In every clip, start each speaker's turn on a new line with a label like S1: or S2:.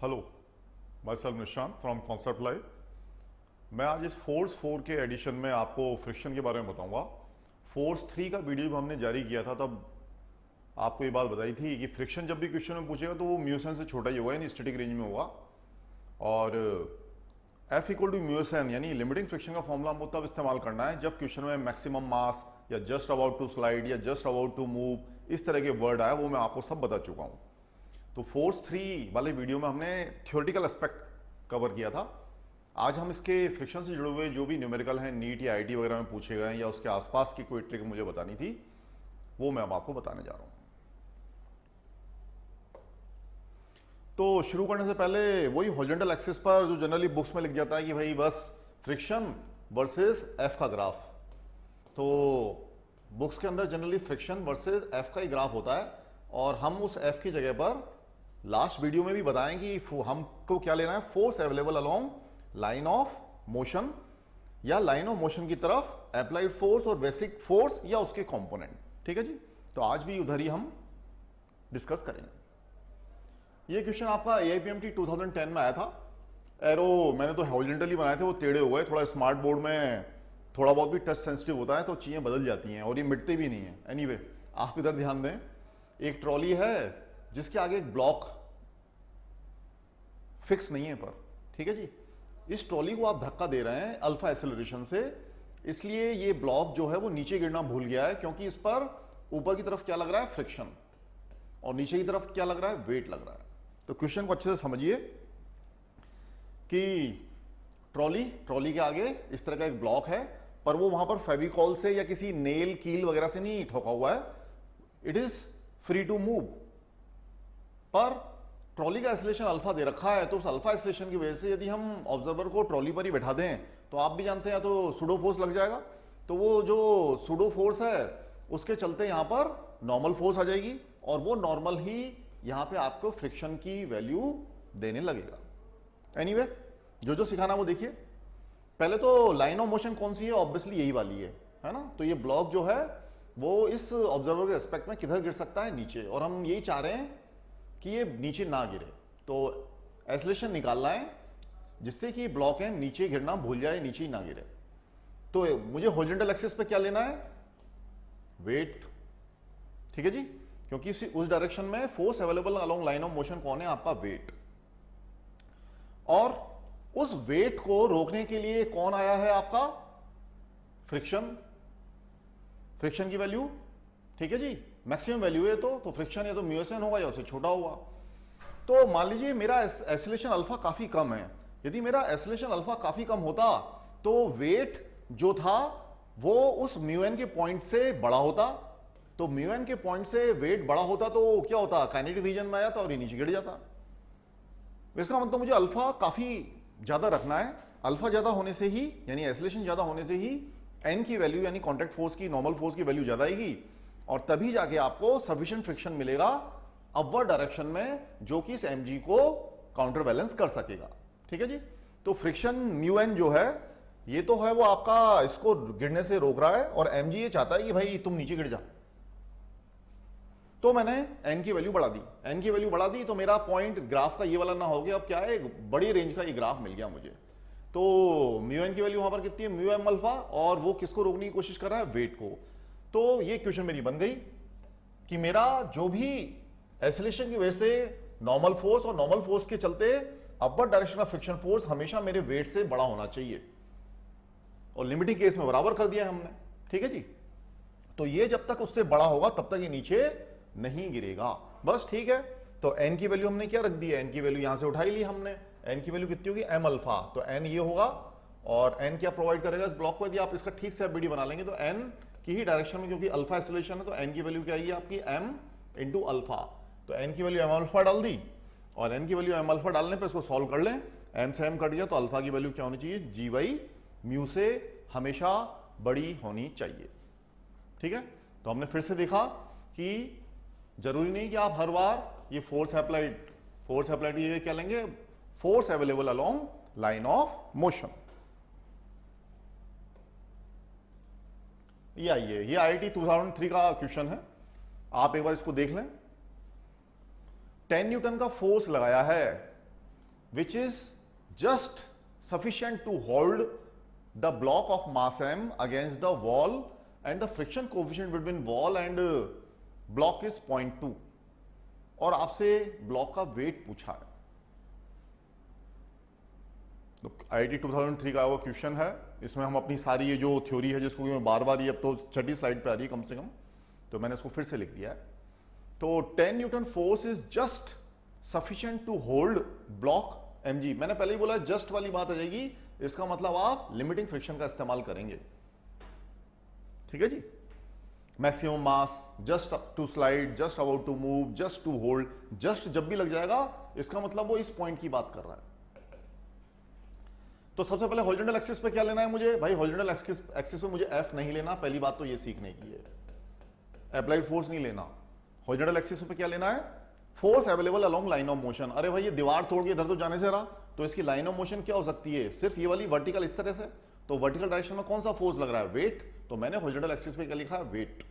S1: Hello, my self Nishant from concept live. मैं आज इस फोर्स 4 के एडिशन में आपको फ्रिक्शन के बारे में बताऊंगा। फोर्स 3 का वीडियो जब हमने जारी किया था तब आपको ये बात बताई थी कि फ्रिक्शन जब भी क्वेश्चन में पूछेगा तो वो म्यूसन से छोटा ही होगा, यानी स्टैटिक रेंज में होगा। और F इक्वल टू म्यूसन यानी लिमिटिंग फ्रिक्शन का फॉर्मूला हमको तब इस्तेमाल करना है जब क्वेश्चन में मैक्सिमम मास या जस्ट अबाउट टू स्लाइड या जस्ट अबाउट टू मूव इस तरह के वर्ड आए, वो मैं आपको सब बता चुका हूं। तो फोर्स 3 वाले वीडियो में हमने थ्योरेटिकल एस्पेक्ट कवर किया था। आज हम इसके फ्रिक्शन से जुड़े हुए जो भी न्यूमेरिकल हैं, नीट या आईटी वगैरह में पूछे गए या उसके आसपास की कोई ट्रिक मुझे बतानी थी, वो मैं अब आपको बताने जा रहा हूं। तो शुरू करने से पहले वही हॉरिजॉन्टल एक्सिस पर जो जनरली बुक्स में लिख जाता है कि भाई बस फ्रिक्शन वर्सेस एफ का ग्राफ, तो बुक्स के अंदर जनरली फ्रिक्शन वर्सेस एफ का ही ग्राफ होता है। और हम उस एफ की जगह पर लास्ट वीडियो में भी बताएं कि हमको क्या लेना है, force available along line of motion या लाइन ऑफ मोशन की तरफ अप्लाइड फोर्स और बेसिक फोर्स या उसके कंपोनेंट। ठीक है जी, तो आज भी उधर ही हम डिस्कस करेंगे। ये क्वेश्चन आपका AIPMT 2010 में आया था। एरो मैंने तो हॉरिजॉन्टली बनाए थे, वो टेढ़े हुए। थोड़ा स्मार्ट बोर्ड में थोड़ा बहुत भी टच सेंसिटिव होता है तो चीजें बदल जाती हैं और ये मिटते भी नहीं है। एनीवे, आप इधर ध्यान दें। एक ट्रॉली है जिसके आगे एक ब्लॉक फिक्स नहीं है पर, ठीक है जी। इस ट्रॉली को आप धक्का दे रहे हैं अल्फा एक्सेलरेशन से, इसलिए ये ब्लॉक जो है वो नीचे गिरना भूल गया है, क्योंकि इस पर ऊपर की तरफ क्या लग रहा है, फ्रिक्शन, और नीचे की तरफ क्या लग रहा है, वेट लग रहा है। तो क्वेश्चन को अच्छे से समझिए कि ट्रॉली के आगे इस तरह का एक ब्लॉक है, पर वो वहां पर फेविकॉल से या किसी नेल कील वगैरह से नहीं ठोका हुआ है। It is free to move, पर ट्रॉली का एक्सेलरेशन अल्फा दे रखा है। तो उस अल्फा एक्सेलरेशन की वजह से यदि हम ऑब्जर्वर को ट्रॉली पर ही बैठा दें तो आप भी जानते हैं तो सुडो फोर्स लग जाएगा। तो वो जो सुडो फोर्स है उसके चलते यहां पर नॉर्मल फोर्स आ जाएगी और वो नॉर्मल ही यहां पे आपको फ्रिक्शन की वैल्यू देने लगेगा। एनीवे, जो सिखाना वो देखिए। पहले तो लाइन ऑफ मोशन कौन सी है, ऑब्वियसली यही वाली है ना। तो ये ब्लॉक जो है वो इस ऑब्जर्वर के रिस्पेक्ट में किधर गिर सकता है, नीचे, और हम यही चाह रहे हैं कि ये नीचे ना गिरे। तो एक्सेलरेशन निकालना है जिससे कि ब्लॉक है नीचे गिरना भूल जाए, नीचे ही ना गिरे। तो मुझे हॉरिजॉन्टल एक्सिस पे क्या लेना है, वेट। ठीक है जी, क्योंकि उस डायरेक्शन में force available along line of motion कौन है, आपका वेट। और उस वेट को रोकने के लिए कौन आया है, आपका फ्रिक्शन। फ्रिक्शन की वैल्यू, ठीक है जी, मैक्सिमम वैल्यू है तो फ्रिक्शन या तो म्यूएसएन होगा या उससे छोटा होगा। तो मान लीजिए मेरा एक्सेलरेशन अल्फा काफी कम है। यदि मेरा एक्सेलरेशन अल्फा काफी कम होता तो वेट जो था वो उस म्यूएन के पॉइंट से बड़ा होता। तो म्यूएन के पॉइंट से वेट बड़ा होता तो क्या होता, काइनेटिक रीजन में आया था और ये नीचे गिर जाता। इसका मतलब मुझे अल्फा काफी ज्यादा रखना है। अल्फा ज्यादा होने से ही, यानी एक्सेलरेशन ज्यादा होने से ही एन की वैल्यू यानी कॉन्टैक्ट फोर्स की, नॉर्मल फोर्स की वैल्यू ज्यादा आएगी और तभी जाके आपको सफिशिएंट फ्रिक्शन मिलेगा अपवर्ड डायरेक्शन में, जो कि इस mg को काउंटर बैलेंस कर सकेगा। ठीक है जी। तो फ्रिक्शन म्यू एन जो है ये तो है वो आपका इसको गिरने से रोक रहा है, और mg ये चाहता है कि भाई तुम नीचे गिर जा। तो मैंने n की वैल्यू बढ़ा दी, n की वैल्यू बढ़ा दी तो मेरा पॉइंट ग्राफ का ये वाला ना हो गया, अब क्या है, एक बड़ी रेंज का ये ग्राफ मिल गया मुझे। तो म्यू एन की वैल्यू वहां पर कितनी है, म्यू एम अल्फा, और वो किसको रोकने की कोशिश कर रहा है, वेट को। तो ये क्वेश्चन मेरी बन गई कि मेरा जो भी एक्सेलरेशन की वजह से नॉर्मल फोर्स और नॉर्मल फोर्स के चलते upward direction of friction force हमेशा मेरे वेट से बड़ा होना चाहिए, और लिमिटिंग केस में बराबर कर दिया हमने। ठीक है जी। तो ये जब तक उससे बड़ा होगा तब तक ये नीचे नहीं गिरेगा, बस। ठीक है। तो n की वैल्यू हमने क्या रख दी है, n की वैल्यू यहां से उठाई ली हमने। n की वैल्यू कितनी होगी, m अल्फा, तो n ये होगा, और n क्या प्रोवाइड करेगा इस ब्लॉक को। यदि आप इसका ठीक से एफबीडी बना लेंगे तो n की ही डायरेक्शन में, क्योंकि अल्फा एक्सेलरेशन है, तो n की वैल्यू क्या आएगी आपकी, m इंटू अल्फा। तो n की वैल्यू m अल्फा डाल दी, और n की वैल्यू m अल्फा डालने पर इसको सॉल्व कर लें, m से m कट गया तो अल्फा की वैल्यू क्या होनी चाहिए, जी वाई म्यू से हमेशा बड़ी होनी चाहिए। ठीक है। तो हमने फिर से देखा कि जरूरी नहीं कि आप हर बार ये फोर्स अप्लाइड ये क्या लेंगे, force available along line of motion. ये आइए, ये IIT 2003 का क्वेश्चन है, आप एक बार इसको देख लें। 10 न्यूटन का फोर्स लगाया है which is just sufficient to hold the block of mass m against the wall, and the friction coefficient between wall and block is 0.2, और आपसे ब्लॉक का वेट पूछा है। तो IIT 2003 का वो क्वेश्चन है, इसमें हम अपनी सारी ये जो थ्योरी है जिसको मैं बार बार, ये अब तो छठी स्लाइड पे आ रही है कम से कम, तो मैंने इसको फिर से लिख दिया है। तो 10 newton force is just sufficient to hold block mg। मैंने पहले ही बोला जस्ट वाली बात आ जाएगी, इसका मतलब आप लिमिटिंग फ्रिक्शन का इस्तेमाल करेंगे, ठीक है जी। Maximum mass, just to slide, just about to move, just to hold, just जब भी लग जाएगा इसका मतलब वो इस पॉइंट की बात कर रहा है। तो सबसे पहले हॉरिजॉन्टल एक्सिस पे क्या लेना है मुझे? भाई हॉरिजॉन्टल एक्सिस पे मुझे एफ नहीं लेना, पहली बात तो ये सीखने की है। अप्लाइड फोर्स नहीं लेना। हॉरिजॉन्टल एक्सिस पे क्या लेना है? Force available along line of motion. अरे भाई ये दीवार तोड़ के इधर तो जाने से रहा, तो इसकी लाइन ऑफ मोशन क्या हो सकती है? सिर्फ ये वाली वर्टिकल इस तरह से। तो वर्टिकल डायरेक्शन में कौन सा फोर्स लग रहा है? वेट। तो मैंने हॉरिजॉन्टल एक्सिस पे क्या लिखा है? वेट।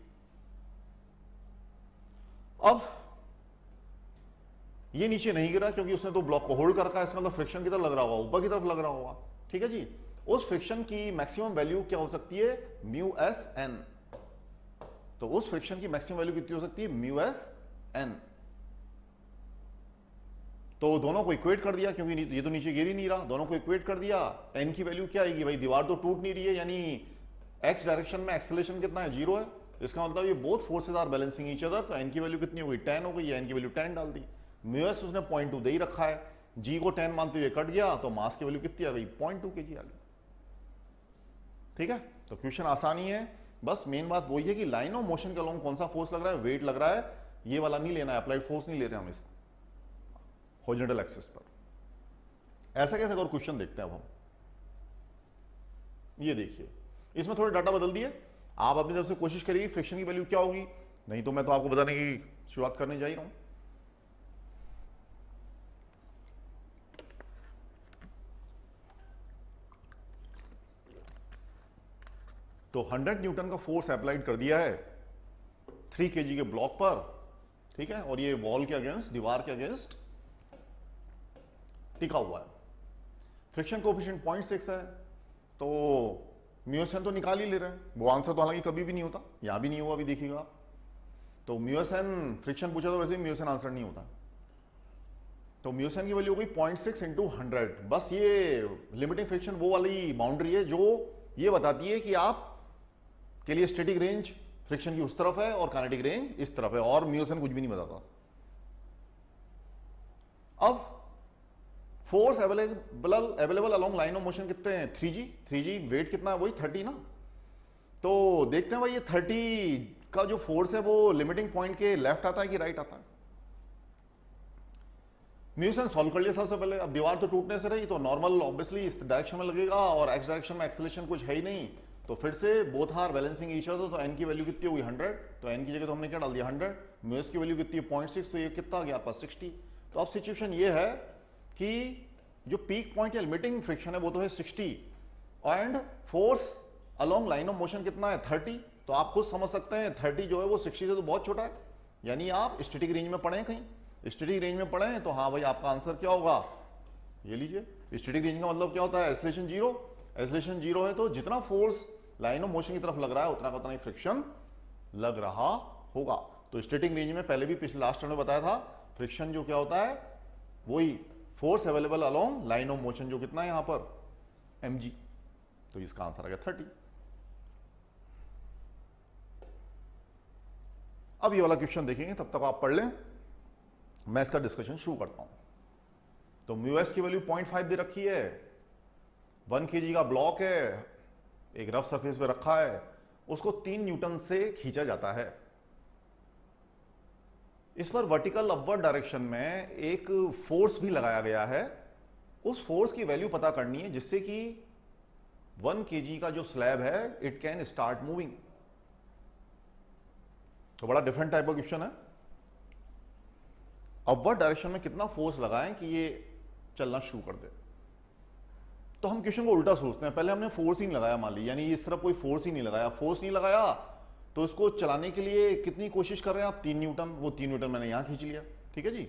S1: अब ये नीचे नहीं गिरा क्योंकि उसने तो ब्लॉक को होल्ड कर रखा है, इसका मतलब फ्रिक्शन की तरफ लग रहा होगा, ऊपर की तरफ लग रहा होगा, ठीक है जी। उस फ्रिक्शन की मैक्सिमम वैल्यू क्या हो सकती है? Mu S N. तो उस फ्रिक्शन की मैक्सिमम वैल्यू कितनी हो सकती है? Mu S N. तो दोनों को इक्वेट कर दिया, क्योंकि ये तो नीचे गिर ही नहीं रहा, दोनों को इक्वेट कर दिया। एन की वैल्यू क्या आएगी? भाई दीवार तो टूट नहीं रही है, यानी एक्स डायरेक्शन में एक्सेलरेशन कितना है? 0 है। इसका मतलब ये both forces are balancing each other. तो एन की वैल्यू कितनी हो गई? 10 हो गई। एन की वैल्यू 10 डाल दी। म्यू एस उसने 0.2 दे ही रखा है, जी को 10 मानते हुए कट गया, तो मास की वैल्यू कितनी आ गई? 0.2 kg आ गई, ठीक है। तो क्वेश्चन आसानी है, बस मेन बात वही है कि लाइन ऑफ मोशन के अलोंग कौन सा फोर्स लग रहा है? वेट लग रहा है। ये वाला नहीं लेना है, अप्लाइड फोर्स नहीं ले रहे हम इस हॉरिजॉन्टल एक्सिस पर। ऐसा कैसे और क्वेश्चन देखते हैं अब हम। ये देखिए, इसमें थोड़े डाटा बदल दिए, आप अपनी तरफ से कोशिश करिए फ्रिक्शन की वैल्यू क्या होगी, नहीं तो मैं तो आपको बताने की शुरुआत करने जा ही रहा हूं। तो 100 न्यूटन का फोर्स अप्लाइड कर दिया है 3 kg के ब्लॉक पर, ठीक है, और ये वॉल के अगेंस्ट, दीवार के अगेंस्ट टिका हुआ है। फ्रिक्शन कोएफिशिएंट 0.6 है, तो म्यू एस एन तो निकाल ही ले रहे हैं। वो आंसर तो हालांकि कभी भी नहीं होता, यहां भी नहीं हुआ, अभी देखिएगा। तो म्यू एस एन फ्रिक्शन पूछा तो वैसे ही म्यू एस एन आंसर नहीं होता। तो म्यू एस एन की वैल्यू हो गई 0.6 इंटू 100। बस ये लिमिटिंग फ्रिक्शन वो वाली बाउंड्री है जो ये बताती है कि आप के लिए स्टैटिक रेंज फ्रिक्शन की उस तरफ है और काइनेटिक रेंज इस तरफ है, और म्यू एस एन कुछ भी नहीं बताता। अब force available along line of motion कितने हैं? 3g। वेट कितना है? वही 30 ना। तो देखते हैं भाई ये 30 का जो फोर्स है वो लिमिटिंग पॉइंट के लेफ्ट आता है कि राइट आता है? म्यू एस एन सॉल्व कर लिया सबसे पहले। अब दीवार तो टूटने से रही, तो नॉर्मल ऑब्वियसली इस डायरेक्शन में लगेगा, और एक्स डायरेक्शन में एक्सेलरेशन कुछ है ही नहीं, तो फिर से both are balancing each other. तो एन की वैल्यू कितनी होगी? 100। तो एन की जगह तो हमने क्या डाल दिया? 100। म्यू एस की वैल्यू कितनी है? 0.6। तो ये कितना आ गया आपका? 60। तो अब सिचुएशन ये है कि जो पीक पॉइंट या लिमिटिंग फ्रिक्शन है वो तो है 60, and force along line of motion कितना है? 30। तो आप खुद समझ सकते हैं 30 जो है वो 60 से तो बहुत छोटा है, यानी आप स्टैटिक रेंज में पढ़े, कहीं स्टैटिक रेंज में पढ़े, तो हाँ भाई आपका आंसर क्या होगा? ये लीजिए, स्टैटिक रेंज का मतलब क्या होता है? एक्सेलरेशन 0। एक्सेलरेशन 0 है तो जितना फोर्स लाइन ऑफ मोशन की तरफ लग रहा है उतना का उतना ही फ्रिक्शन लग रहा होगा। तो स्टैटिक रेंज में पहले भी पिछले लास्ट टर्म में बताया था, फ्रिक्शन जो क्या होता है? वही force available along line of motion, जो कितना है यहां पर? mg। तो इसका आंसर आ गया 30। अब ये वाला क्वेश्चन देखेंगे, तब तक आप पढ़ लें, मैं इसका डिस्कशन शुरू करता हूं। तो म्यू एस की वैल्यू 0.5 दे रखी है, 1 kg का ब्लॉक है, एक रफ सरफेस पे रखा है, उसको 3 न्यूटन से खींचा जाता है। इस पर वर्टिकल अपवर्ड डायरेक्शन में एक फोर्स भी लगाया गया है। उस फोर्स की वैल्यू पता करनी है जिससे कि 1 kg का जो स्लैब है इट कैन स्टार्ट मूविंग। तो बड़ा डिफरेंट टाइप का क्वेश्चन है। अपवर्ड डायरेक्शन में कितना फोर्स लगाएं कि ये चलना शुरू कर दे। तो हम क्वेश्चन को उल्टा सोचते हैं, पहले हमने फोर्स ही नहीं लगाया, मान ली, यानी इस तरफ कोई फोर्स ही नहीं लगाया। फोर्स नहीं लगाया तो इसको चलाने के लिए कितनी कोशिश कर रहे हैं आप? 3 न्यूटन। वो 3 न्यूटन मैंने यहां खींच लिया, ठीक है जी।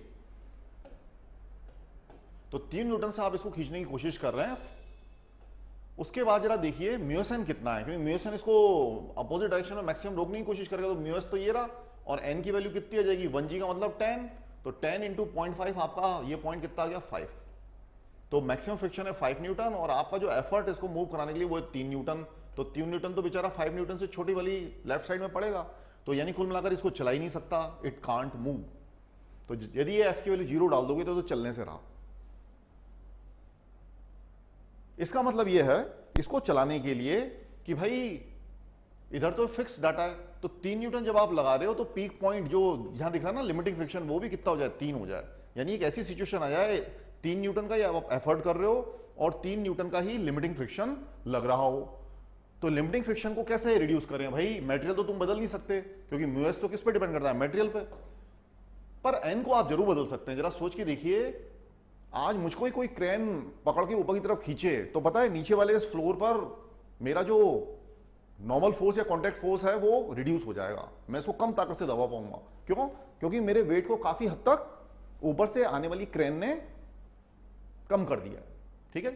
S1: तो 3 न्यूटन से आप इसको खींचने की कोशिश कर रहे हैं। उसके बाद जरा देखिए म्यूएसएन कितना है, क्योंकि म्यूएसएन इसको अपोजिट डायरेक्शन में मैक्सिमम रोकने की कोशिश करेगा। तो म्यूएस तो ये रहा, और एन की वैल्यू कितनी आ जाएगी, 1g का मतलब 10, तो 10 इंटू 0.5 आपका ये पॉइंट कितना आ गया, 5। तो मैक्सिमम फ्रिक्शन है 5 न्यूटन, और आपका जो एफर्ट इसको मूव कराने के लिए वो है 3 न्यूटन। तो 3 न्यूटन तो बेचारा 5 न्यूटन से छोटी वाली लेफ्ट साइड में पड़ेगा, तो यानी कुल मिलाकर इसको चला ही नहीं सकता, इट कांट मूव। तो यदि ये एफ की वैल्यू 0 डाल दोगे तो चलने से रहा। इसका मतलब ये है इसको चलाने के लिए कि भाई इधर तो फिक्स डाटा है, तो 3 न्यूटन जब आप लगा रहे हो तो पीक पॉइंट जो यहां दिख रहा है ना लिमिटिंग फ्रिक्शन, वो भी कितना हो जाए, 3 हो जाए। यानी एक ऐसी सिचुएशन आ जाए 3 न्यूटन का आप एफर्ट कर रहे हो और 3 न्यूटन का ही लिमिटिंग फ्रिक्शन लग रहा हो। तो लिमिटिंग फ्रिक्शन को कैसे रिड्यूस करें भाई, मेटेरियल तो तुम बदल नहीं सकते, क्योंकि म्यूएस तो किस पे डिपेंड करता है, मेटेरियल पे। पर एन को आप जरूर बदल सकते हैं। जरा सोच के देखिए, आज मुझको ही कोई क्रेन पकड़ के ऊपर की तरफ खींचे तो पता है नीचे वाले इस फ्लोर पर मेरा जो नॉर्मल फोर्स या कॉन्टैक्ट फोर्स है वो रिड्यूस हो जाएगा, मैं इसको कम ताकत से दबा पाऊंगा। क्यों? क्योंकि मेरे वेट को काफी हद तक ऊपर से आने वाली क्रेन ने कम कर दिया है। ठीक है,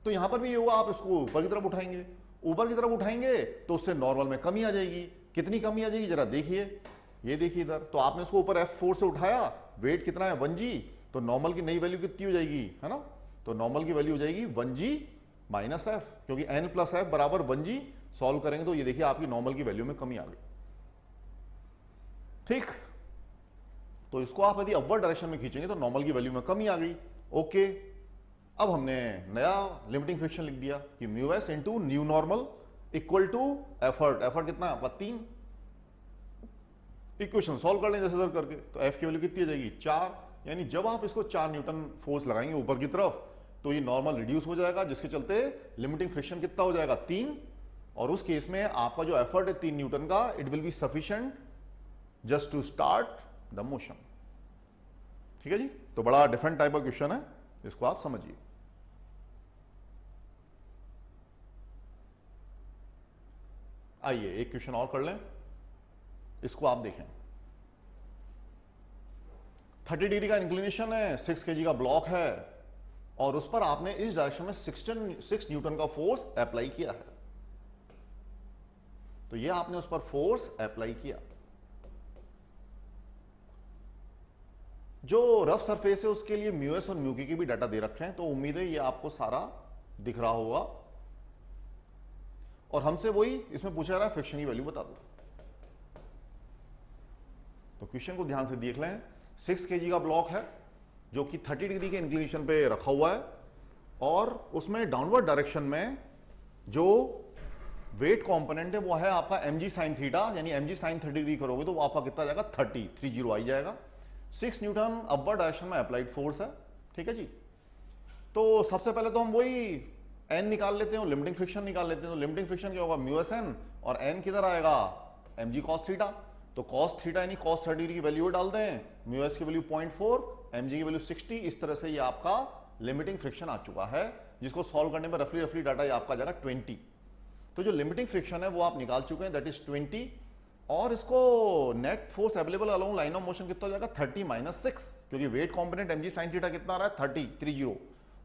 S1: तो यहां पर भी ये होगा, आप इसको ऊपर की तरफ उठाएंगे, ऊपर की तरफ उठाएंगे तो उससे नॉर्मल में कमी आ जाएगी। कितनी कमी आ जाएगी जरा देखिए, ये देखिए इधर, तो आपने उसको ऊपर F4 से उठाया, वेट कितना है 1g, तो नॉर्मल की नई वैल्यू कितनी हो जाएगी, है ना, तो नॉर्मल की वैल्यू हो जाएगी 1g माइनस एफ, क्योंकि n प्लस एफ बराबर 1g। सॉल्व करेंगे तो ये देखिए आपकी नॉर्मल की वैल्यू में कमी आ गई। ठीक, तो इसको आप यदि अपवर्ड डायरेक्शन में खींचेंगे तो नॉर्मल की वैल्यू में कमी आ गई। ओके, अब हमने नया लिमिटिंग फ्रिक्शन लिख दिया कि mu S into mu normal equal to effort. Effort कितना है आपका 3। इक्वेशन सॉल्व कर लें जैसे इधर करके, तो एफ की वैल्यू कितनी आ जाएगी 4। यानी जब आप इसको 4 न्यूटन फोर्स लगाएंगे ऊपर की तरफ तो ये नॉर्मल रिड्यूस हो जाएगा, जिसके चलते लिमिटिंग फ्रिक्शन कितना हो जाएगा 3। और उस केस में आपका जो एफर्ट है 3 न्यूटन का, it will be sufficient just to start the motion. ठीक है जी, तो बड़ा डिफरेंट टाइप का क्वेश्चन है, इसको आप समझिए। आइए एक क्वेश्चन और कर लें, इसको आप देखें। 30 डिग्री का इंक्लिनेशन है, 6 kg का ब्लॉक है, और उस पर आपने इस डायरेक्शन में 6 न्यूटन का फोर्स अप्लाई किया है। तो ये आपने उस पर फोर्स अप्लाई किया। जो रफ सरफेस है उसके लिए म्यूएस और म्यूकी के भी डाटा दे रखे हैं, तो उम्मीद है ये आपको सारा दिख रहा होगा। और हमसे वही इसमें पूछा जा रहा है फ्रिक्शन की वैल्यू बता दो। तो क्वेश्चन को ध्यान से देख लें। 6 kg का ब्लॉक है जो कि 30 डिग्री के इंक्लिनेशन पे रखा हुआ है, और उसमें डाउनवर्ड डायरेक्शन में जो वेट कंपोनेंट है वो है आपका mg sin थीटा, यानी mg sin 30 डिग्री करोगे तो वो आपका कितना जाएगा 30 आई जाएगा। 6 न्यूटन अपवर्ड डायरेक्शन में अप्लाइड फोर्स है। ठीक है जी, तो सबसे पहले तो हम वही n निकाल लेते हैं, लिमिटिंग फ्रिक्शन निकाल लेते हैं। तो लिमिटिंग फ्रिक्शन क्या होगा, म्यू एस एन, और n किधर आएगा mg cos थीटा। तो cos थीटा यानी cos 30 डिग्री की वैल्यू डाल दें, म्यू एस की वैल्यू 0.4, mg की वैल्यू 60। इस तरह से ये आपका लिमिटिंग फ्रिक्शन आ चुका है, जिसको सॉल्व करने में रफली डाटा ये आपका जाएगा 20। तो जो लिमिटिंग फ्रिक्शन है वो आप निकाल चुके हैं, दैट इज 20। और इसको net force available along line of motion कितना हो जाएगा 30 माइनस 6, क्योंकि weight component mg sin theta कितना आ रहा है 30,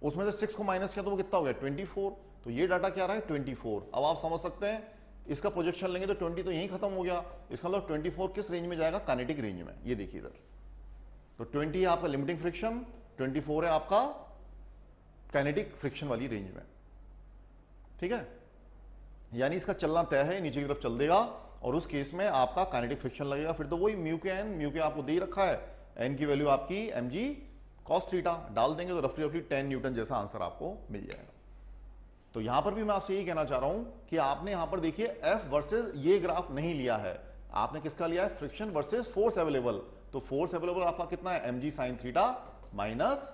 S1: उसमें से 6 को माइनस किया तो वो कितना हो गया 24। तो ये डाटा क्या आ रहा है 24। अब आप समझ सकते हैं इसका प्रोजेक्शन लेंगे तो 20 तो यहीं खत्म हो गया। इसका मतलब 24 किस रेंज में जाएगा, काइनेटिक रेंज में। ये देखिए इधर, तो 20 है आपका लिमिटिंग फ्रिक्शन, 24 है आपका काइनेटिक फ्रिक्शन वाली रेंज में। ठीक है, यानी इसका चलना तय है, नीचे की तरफ चल देगा, और उस केस में आपका काइनेटिक फ्रिक्शन लगेगा। फिर तो वही म्यू के एन, म्यू के आपको दे ही रखा है, एन की वैल्यू आपकी mg cos थीटा डाल देंगे तो रफली 10 न्यूटन जैसा आंसर आपको मिल जाएगा। तो यहां पर भी मैं आपसे यही कहना चाह रहा हूं कि आपने यहां पर देखिए एफ वर्सेस ये ग्राफ नहीं लिया है, आपने किसका लिया है, फ्रिक्शन वर्सेस फोर्स अवेलेबल। तो फोर्स अवेलेबल आपका कितना है, mg sin theta minus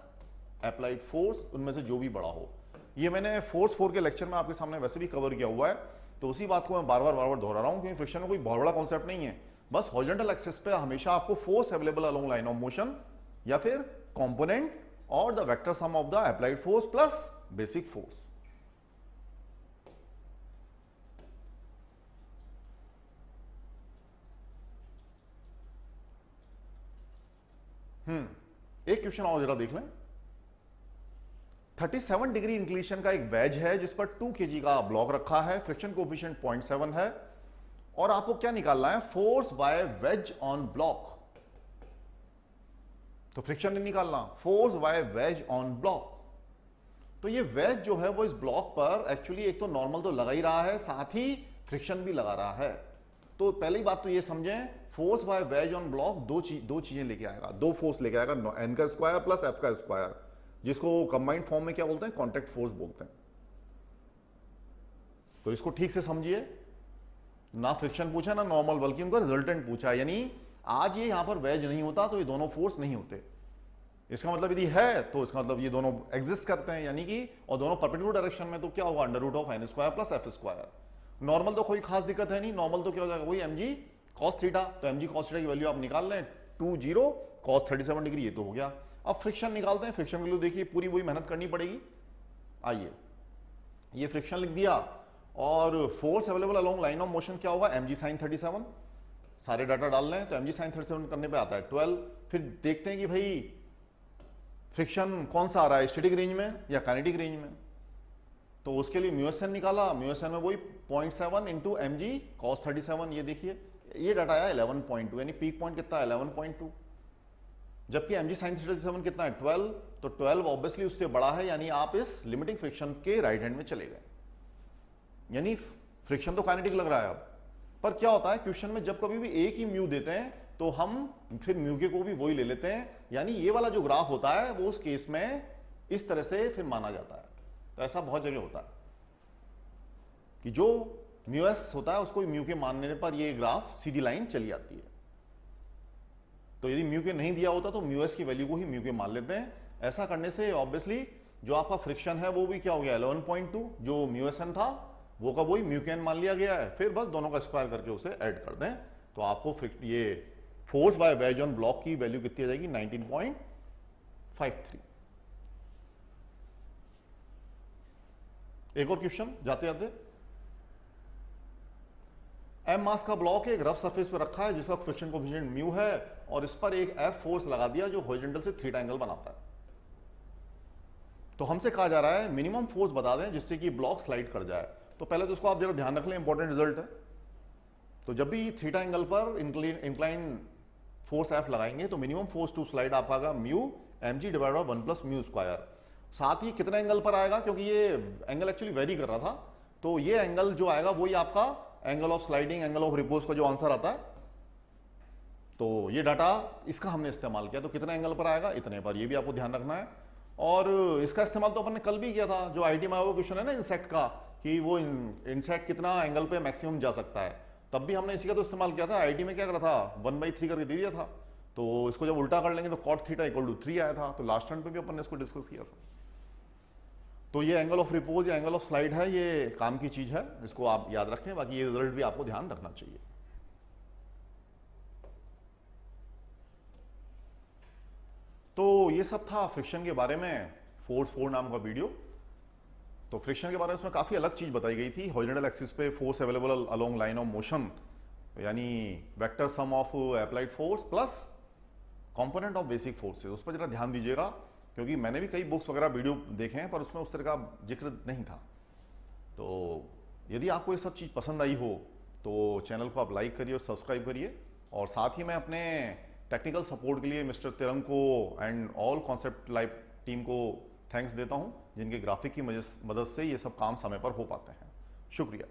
S1: applied force, उनमें से जो भी बड़ा हो। ये मैंने फोर्स 4 के लेक्चर में आपके सामने वैसे भी कवर किया हुआ है, तो उसी बात को मैं बार बार दोहरा रहा हूं, क्योंकि फ्रिक्शन में कोई बहुत बड़ा कॉन्सेप्ट नहीं है। बस हॉरिजॉन्टल एक्सिस पे हमेशा आपको force available along line of motion, या फिर कंपोनेंट और the vector sum of the applied force plus basic force. एक क्वेश्चन और जरा देख लें। 37 डिग्री इंक्लिनेशन का एक वेज है जिस पर 2 kg का ब्लॉक रखा है, फ्रिक्शन कोफिशिएंट 0.7 है, और आपको क्या निकालना है? Force by wedge on block. तो फ्रिक्शन नहीं निकालना, force by wedge on block. तो ये वेज जो है वो इस ब्लॉक पर एक्चुअली एक तो नॉर्मल तो लगा ही रहा है, साथ ही फ्रिक्शन भी लगा रहा है। तो पहली बात तो ये समझें, force by wedge on block दो चीजें लेके आएगा, दो फोर्स लेके आएगा, एन का स्क्वायर प्लस एफ का स्क्वायर, जिसको कंबाइंड फॉर्म में क्या बोलते हैं? कॉन्टैक्ट फोर्स बोलते हैं। तो इसको ठीक से समझिए, ना फ्रिक्शन पूछा ना नॉर्मल, बल्कि उनका रिजल्टेंट पूछा। यानी आज ये यहां पर वेज नहीं होता तो ये दोनों फोर्स नहीं होते। इसका मतलब यदि है तो इसका मतलब ये दोनों एग्जिस्ट करते हैं, यानी कि, और दोनों परपेंडिकुलर डायरेक्शन में, तो क्या होगा? Under root of N square plus F square. Normal तो कोई खास दिक्कत है नहीं, नॉर्मल तो क्या हो जाएगा? वही एम जी कॉस थीटा। तो एम जी कॉस थीटा की वैल्यू आप निकाल लें, 20 कॉस 37 डिग्री, ये तो हो गया। अब फ्रिक्शन निकालते हैं। फ्रिक्शन वैल्यू देखिए, पूरी वही मेहनत करनी पड़ेगी। आइए, ये फ्रिक्शन लिख दिया, और force available along line of motion क्या होगा? M G sine 37। सारे डाटा डाल लें तो एम जी साइन 37 करने पे आता है 12। फिर देखते हैं कि भाई फ्रिक्शन कौन सा आ रहा है, स्टैटिक रेंज में या काइनेटिक रेंज में। तो उसके लिए म्यूएसएन निकाला, म्यूएसएन में वही 0.7 इंटू एम जी कॉस 37। ये देखिए, ये डाटा आया 11.2, यानी पीक पॉइंट कितना है? 11.2। जबकि एम जी साइन 37 कितना है? 12। तो 12 ऑब्वियसली उससे बड़ा है, यानी आप इस लिमिटिंग फ्रिक्शन के राइट हैंड में चले गए, यानी फ्रिक्शन तो काइनेटिक लग रहा है। अब पर क्या होता है क्वेश्चन में, जब कभी भी एक ही म्यू देते हैं तो हम फिर म्यू के को भी वही ले लेते हैं, यानी ये वाला जो ग्राफ होता है वो उस केस में इस तरह से फिर माना जाता है। तो ऐसा बहुत जगह होता है कि जो म्यू एस होता है उसको म्यू के मानने पर ये ग्राफ सीधी लाइन चली जाती है। तो यदि म्यू के नहीं दिया होता तो म्यू एस की वैल्यू को ही म्यू के मान लेते हैं। ऐसा करने से ऑब्वियसली जो आपका फ्रिक्शन है वो भी क्या हो गया? 11.2। जो म्यू एस एन था वो का वही म्यू के एन मान लिया गया है। फिर बस दोनों का स्क्वायर करके उसे ऐड कर दें तो आपको ये force by wedge on block की वैल्यू कितनी आ जाएगी? 19.53। एक और क्वेश्चन जाते जाते। एम मास का ब्लॉक एक रफ सरफेस पर रखा है जिसका फ्रिक्शन कोएफिशिएंट म्यू है, और इस पर एक एफ फोर्स लगा दिया जो हॉरिजॉन्टल से थीटा एंगल बनाता है। तो हमसे कहा जा रहा है मिनिमम फोर्स बता दें जिससे कि ब्लॉक स्लाइड कर जाए। तो पहले तो इसको आप जरा ध्यान रख लें, इंपॉर्टेंट रिजल्ट है। तो जब भी थीटा एंगल पर इंक्लाइन फोर्स एफ लगाएंगे तो मिनिमम फोर्स टू स्लाइड आपका आएगा mu M G divide by 1 plus mu square. साथ ही कितने एंगल पर आएगा, क्योंकि ये एंगल एक्चुअली वेरी कर रहा था, तो ये एंगल जो आएगा वही आपका angle of sliding, angle of repose का जो आंसर आता है। तो ये डाटा इसका हमने इस्तेमाल किया, तो कितने एंगल पर आएगा? इतने पर। ये भी आपको ध्यान रखना है। और इसका इस्तेमाल तो अपन ने कल भी किया था, जो आईटी में वो क्वेश्चन है ना इंसेक्ट का, कि वो इंसेक्ट कितना एंगल पे मैक्सिमम जा सकता है, तब भी हमने इसी का तो इस्तेमाल किया था। आईटी में क्या करा था? 1/3 करके दे दिया था। तो इसको जब उल्टा कर लेंगे तो cot थीटा इक्वल टू 3 आया था। तो लास्ट टर्म पे भी अपन ने इसको डिस्कस किया था। तो ये एंगल ऑफ रिपोज या एंगल ऑफ स्लाइड है, ये काम की चीज है, इसको आप याद रखें। बाकी ये रिजल्ट भी आपको ध्यान रखना चाहिए। तो ये सब था फ्रिक्शन के बारे में, फोर्स 4 नाम का वीडियो। तो फ्रिक्शन के बारे में उसमें काफी अलग चीज बताई गई थी। हॉरिजॉन्टल एक्सिस पे force available along line of motion, यानी vector sum of applied force plus component of basic forces, उस पर जरा ध्यान दीजिएगा, क्योंकि मैंने भी कई बुक्स वगैरह वीडियो देखे हैं पर उसमें उस तरह का जिक्र नहीं था। तो यदि आपको ये सब चीज़ पसंद आई हो तो चैनल को आप लाइक करिए और सब्सक्राइब करिए। और साथ ही मैं अपने टेक्निकल सपोर्ट के लिए मिस्टर तिरंग को and all concept live team को थैंक्स देता हूं, जिनके ग्राफिक की मदद से ये सब काम समय पर हो पाते हैं। शुक्रिया।